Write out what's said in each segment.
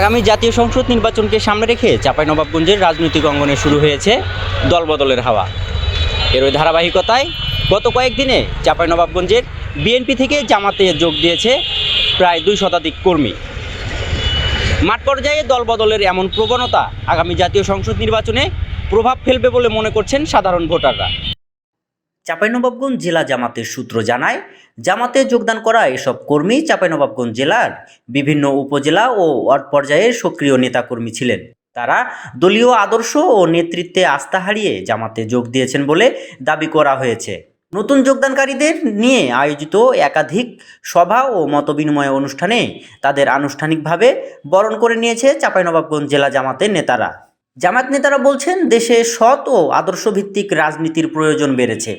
আগামী জাতীয় সংসদ নির্বাচনকে সামনে রেখে চাঁপাইনবাবগঞ্জের রাজনৈতিক অঙ্গনে শুরু হয়েছে দলবদলের হাওয়া। এরই ধারাবাহিকতায় গত কয়েকদিনে চাঁপাইনবাবগঞ্জের বিএনপি থেকে জামাতে যোগ দিয়েছে প্রায় 2 শতাধিক কর্মী। মাঠ পর্যায়ে দলবদলের এমন প্রবণতা আগামী জাতীয় সংসদ নির্বাচনে প্রভাব ফেলবে বলে মনে করছেন সাধারণ ভোটাররা। চাঁপাইনবাবগঞ্জ জেলা জামাতের সূত্র জানায়, জামাতে যোগদান করা এসব কর্মী চাঁপাইনবাবগঞ্জ জেলার বিভিন্ন উপজেলা ও ওয়ার্ড পর্যায়ের সক্রিয় নেতাকর্মী ছিলেন। তারা দলীয় আদর্শ ও নেতৃত্বে আস্থা হারিয়ে জামাতে যোগ দিয়েছেন বলে দাবি করা হয়েছে। নতুন যোগদানকারীদের নিয়ে আয়োজিত একাধিক সভা ও মতবিনিময় অনুষ্ঠানে তাদের আনুষ্ঠানিকভাবে বরণ করে নিয়েছে চাঁপাইনবাবগঞ্জ জেলা জামাতের নেতারা। জামাত নেতারা বলছেন, দেশে সৎ ও আদর্শভিত্তিক রাজনীতির প্রয়োজন বেড়েছে।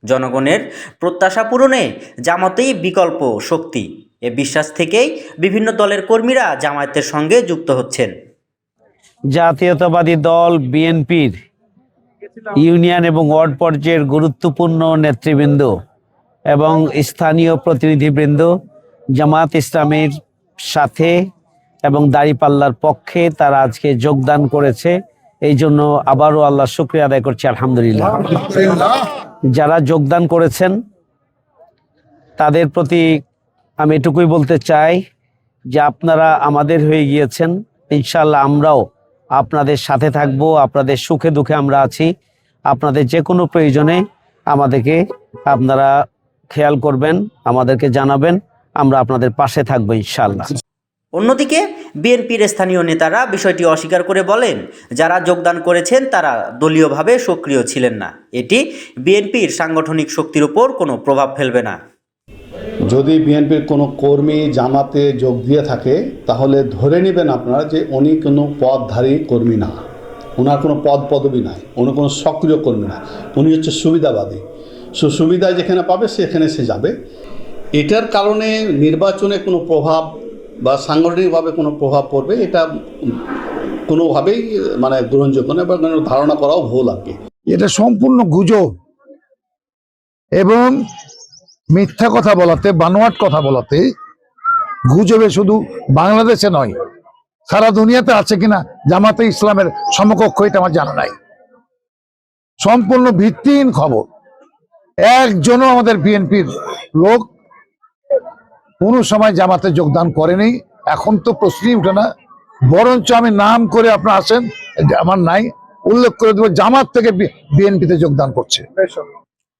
জনগণের প্রত্যাশা পূরণে জামাতেই বিকল্প শক্তি। এ বিশ্বাস থেকেই বিভিন্ন দলের কর্মীরা জামায়াতের সঙ্গে যুক্ত হচ্ছেন। জাতীয়তাবাদী দল বিএনপির ইউনিয়ন এবং ওয়ার্ড পর্যায়ের গুরুত্বপূর্ণ নেতৃবৃন্দ এবং স্থানীয় প্রতিনিধিবৃন্দ জামাত ইসলামের সাথে এবং দাঁড়িপাল্লার পক্ষে তারা আজকে যোগদান করেছে। এই জন্য আবারও আল্লাহ শুকরিয়া আদায় করছি, আলহামদুলিল্লাহ। যারা যোগদান করেছেন তাদের প্রতি আমি এটুকুই বলতে চাই যে আপনারা আমাদের হয়ে গিয়েছেন। ইনশাআল্লাহ আমরাও আপনাদের সাথে থাকব, আপনাদের সুখে দুঃখে আমরা আছি। আপনাদের যে কোনো প্রয়োজনে আমাদেরকে আপনারা খেয়াল করবেন, আমাদেরকে জানাবেন, আমরা আপনাদের পাশে থাকবো ইনশাআল্লাহ। অন্যদিকে বিএনপির স্থানীয় নেতারা বিষয়টি অস্বীকার করে বলেন, যারা যোগদান করেছেন তারা দলীয়ভাবে সক্রিয় ছিলেন না। এটি বিএনপির সাংগঠনিক শক্তির উপর কোনো প্রভাব ফেলবে না। যদি বিএনপির কোনো কর্মী জামাতে যোগ দিয়ে থাকে তাহলে ধরে নেবেন আপনারা যে উনি কোনো পদধারী কর্মী না, ওনার কোনো পদবি নাই, উনি কোনো সক্রিয় কর্মী না, উনি হচ্ছে সুবিধাবাদী। সুবিধা যেখানে পাবে সেখানে সে যাবে। এটার কারণে নির্বাচনে কোনো প্রভাব বা সাংগঠনিকভাবে কোনো প্রভাব পড়বে এটা কোনোভাবেই গ্রহণযোগ্য না, বা ধারণা করাও ভুল আর কি। এটা সম্পূর্ণ গুজব এবং মিথ্যা কথা বলাতে, বানোয়াট কথা বলাতে, গুজবে শুধু বাংলাদেশে নয় সারা দুনিয়াতে আছে কিনা জামাতে ইসলামের সমকক্ষ এটা আমার জানা নাই। সম্পূর্ণ ভিত্তিহীন খবর। একজনও আমাদের বিএনপির লোক কোনো সময় জামাতে যোগদান করেনি। এখন তো প্রশ্নই উঠে না। বরঞ্চ আমি নাম করে আপনারা আসেন, আমার নাই, উল্লেখ করে দেবো জামাত থেকে বিএনপিতে যোগদান করছে।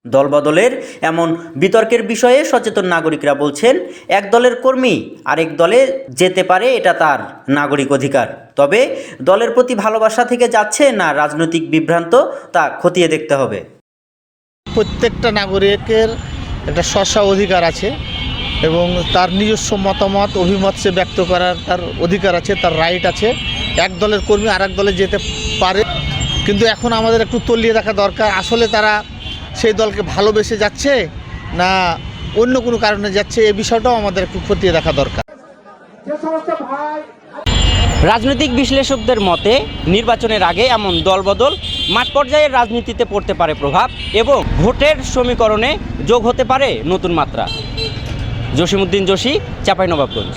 দলবদলের এমন বিতর্কের বিষয়ে সচেতন নাগরিকরা বলছেন, এক দলের কর্মী আরেক দলে যেতে পারে, এটা তার নাগরিক অধিকার। তবে দলের প্রতি ভালোবাসা থেকে যাচ্ছে না রাজনৈতিক বিভ্রান্ত, তা খতিয়ে দেখতে হবে। প্রত্যেকটা নাগরিকের একটা স্ব অধিকার আছে এবং তার নিজস্ব মতামত অভিমত সে ব্যক্ত করার তার অধিকার আছে, তার রাইট আছে। এক দলের কর্মী আরেক দলে যেতে পারে, কিন্তু এখন আমাদের একটু তলিয়ে দেখা দরকার আসলে তারা সেই দলকে ভালোবেসে যাচ্ছে না অন্য কোনো কারণে যাচ্ছে, এই বিষয়টাও আমাদের একটু খতিয়ে দেখা দরকার। রাজনৈতিক বিশ্লেষকদের মতে নির্বাচনের আগে এমন দলবদল মাঠ পর্যায়ের রাজনীতিতে পড়তে পারে প্রভাব এবং ভোটের সমীকরণে যোগ হতে পারে নতুন মাত্রা। জসিমউদ্দিন জসি, চাঁপাইনবাবগঞ্জ।